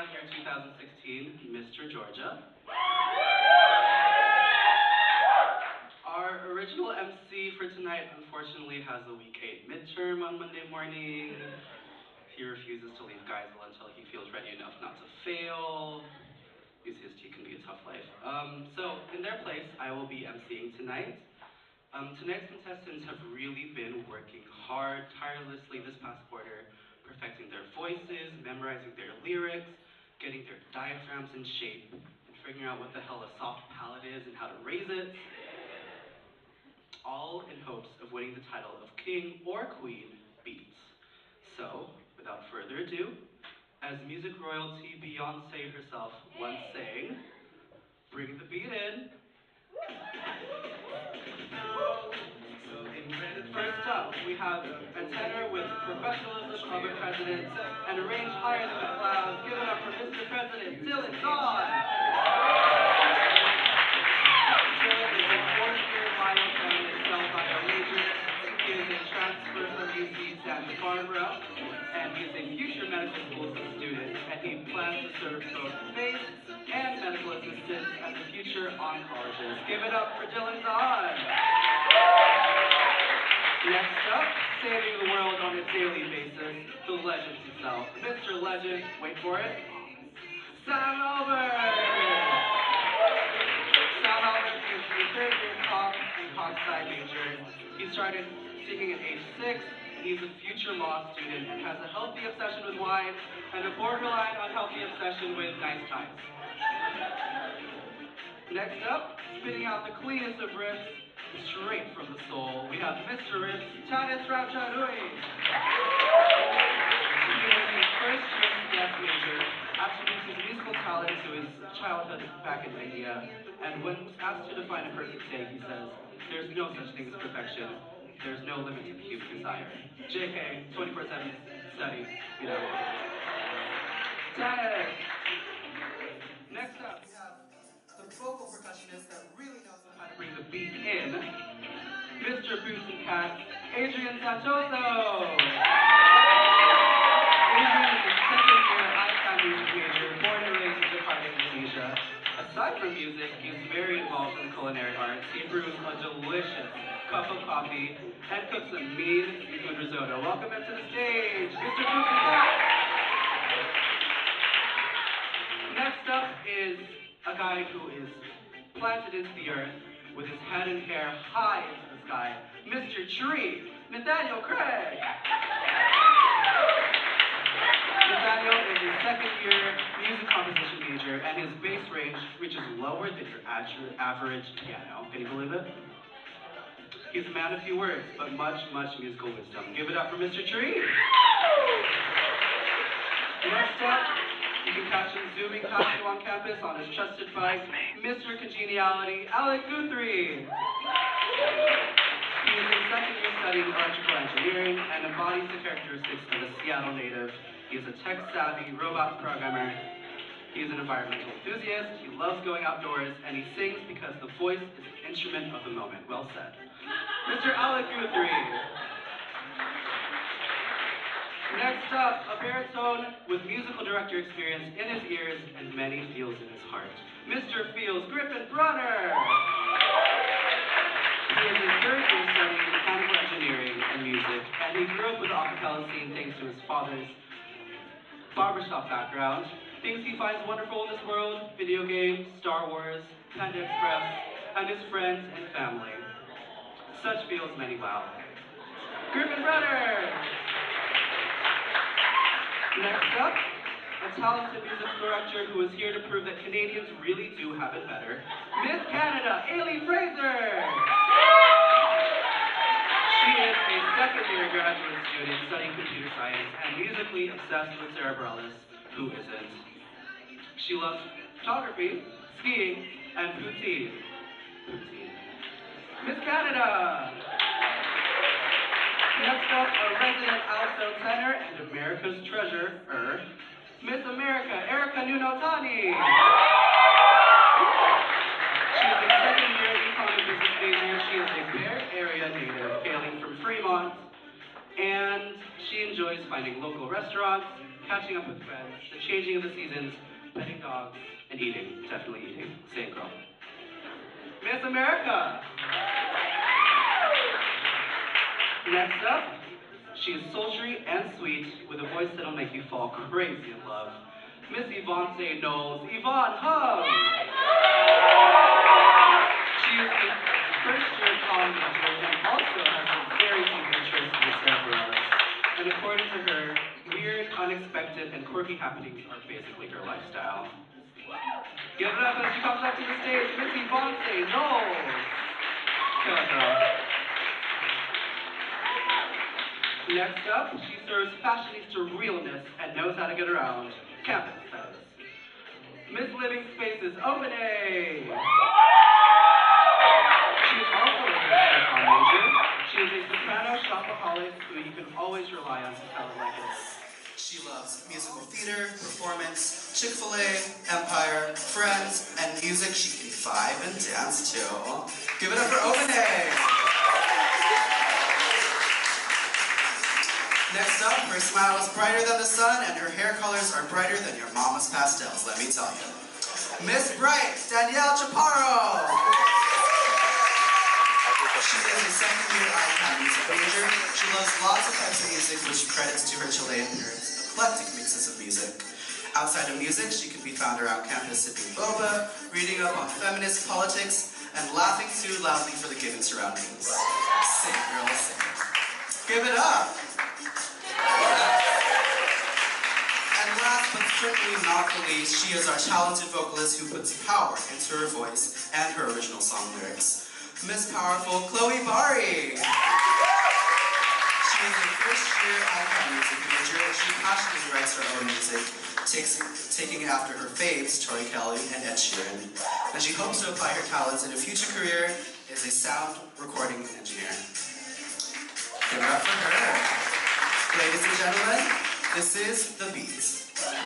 year 2016, Mr. Georgia. Our original MC for tonight, unfortunately, has a week 8 midterm on Monday morning. He refuses to leave Geisel until he feels ready enough not to fail. UCSD can be a tough life. So, in their place, I will be MCing tonight. Tonight's contestants have really been working hard, tirelessly this past quarter, perfecting their voices, memorizing their lyrics, getting their diaphragms in shape, and figuring out what the hell a soft palate is and how to raise it, all in hopes of winning the title of King or Queen Beats. So, without further ado, as music royalty BEAuTy herself once sang, bring the beat in. First up, we have a tenor with professionalism of a president and a range higher than the clouds. Give it up for Mr. President Dylan Dawn. Dylan is a fourth-year biochem cell bio major. He is a transfer from UC Santa Barbara, and he is a future medical school student, and he plans to serve both faith and medical assistance as a future oncologist. Give it up for Dylan Dawn. Next up, saving the world on a daily basis, the legend himself, Mr. Legend, wait for it, Sam Albert! Sam Albert is a third-year comp and comp sci major. He started singing at age 6. He's a future law student and has a healthy obsession with wine and a borderline unhealthy obsession with nice ties. Next up, spitting out the cleanest of riffs, straight from the soul, we have Mr. Riff, Tanis Ramchandani. He is a first-year CS major, attributes his musical talent to his childhood back in India, and when asked to define a perfect day, he says, "There's no such thing as perfection. There's no limit to the human desire." JK, 24/7 study, you know. Tanis. Next up, we have the vocal percussionist that really knows how to bring the beat in, Mr. Boots and Cats, Adrian Santoso. Adrian is a second-year ICAM music major, born and raised in Jakarta, Indonesia. Aside from music, he is very involved in the culinary arts. He brews a delicious cup of coffee and cooks a mean seafood risotto. Welcome him to the stage, Mr. Boots and Cats. Next up is a guy who is planted into the earth with his head and hair high into the sky, Mr. Tree, Nathaniel Craig. Nathaniel is a second-year music composition major, and his bass range reaches lower than your average piano. Can you believe it? He's a man of few words, but much, much musical wisdom. Give it up for Mr. Tree. Next up, you can catch him zooming past you on campus on his trusted bike, Mr. Congeniality, Alec Guthrie. He is a second-year studying electrical engineering and embodies the characteristics of a Seattle native. He is a tech-savvy robot programmer. He is an environmental enthusiast. He loves going outdoors, and he sings because the voice is an instrument of the moment. Well said. Mr. Alec Guthrie. Next up, a baritone with musical director experience in his ears and many feels in his heart, Mr. Fields Griffin Brunner. He is a third-year studying mechanical engineering and music, and he grew up with the a cappella scene thanks to his father's barbershop background. Things he finds wonderful in this world: video games, Star Wars, Panda Express, and his friends and family. Such feels many wow. Griffin Brunner. Next up, a talented music director who is here to prove that Canadians really do have it better, Miss Canada, Ailey Fraser! She is a second-year graduate student studying computer science and musically obsessed with Cerebralis. Who isn't? She loves photography, skiing, and poutine. Poutine. Miss Canada! Next up, a resident alto tenor and America's treasure, Miss America, Erica Nunotani. She is a second-year econ and business major. She is a Bay Area native, hailing from Fremont, and She enjoys finding local restaurants, catching up with friends, the changing of the seasons, petting dogs, and eating. Definitely eating. Same girl. Miss America! Next up, she is sultry and sweet with a voice that'll make you fall crazy in love. Miss BEAuTy knows Yvonne Hung! She is a first-year college major and also has a very deep interest in the cerebrals. And according to her, weird, unexpected, and quirky happenings are basically her lifestyle. Give it up as she comes up to the stage, Miss BEAuTy knows! Kill it, girl. Next up, she serves fashionista realness and knows how to get around. Campus says. Miss Living Space's Open A! She is also a first-year college major. She is a soprano shopaholic who you can always rely on to sound like it. She loves musical theater, performance, Chick-fil-A, Empire, Friends, and music she can vibe and dance to. Give it up for Open A! Next up, her smile is brighter than the sun, and her hair colors are brighter than your mama's pastels, let me tell you. Miss Bright, Danielle Chaparro! She is a second-year icon music major. She loves lots of types of music, which credits to her Chilean parents' eclectic mixes of music. Outside of music, she can be found around campus sipping boba, reading up on feminist politics, and laughing too loudly for the given surroundings. Sing, girl, sing. Give it up! And last but certainly not the least, she is our talented vocalist who puts power into her voice and her original song lyrics. Miss Powerful Chloe Bari! She is a first-year icon music major. She passionately writes her own music, taking after her faves, Tori Kelly and Ed Sheeran. And she hopes to apply her talents in a future career as a sound recording engineer. Give it up for her. Ladies and gentlemen, this is The Beat.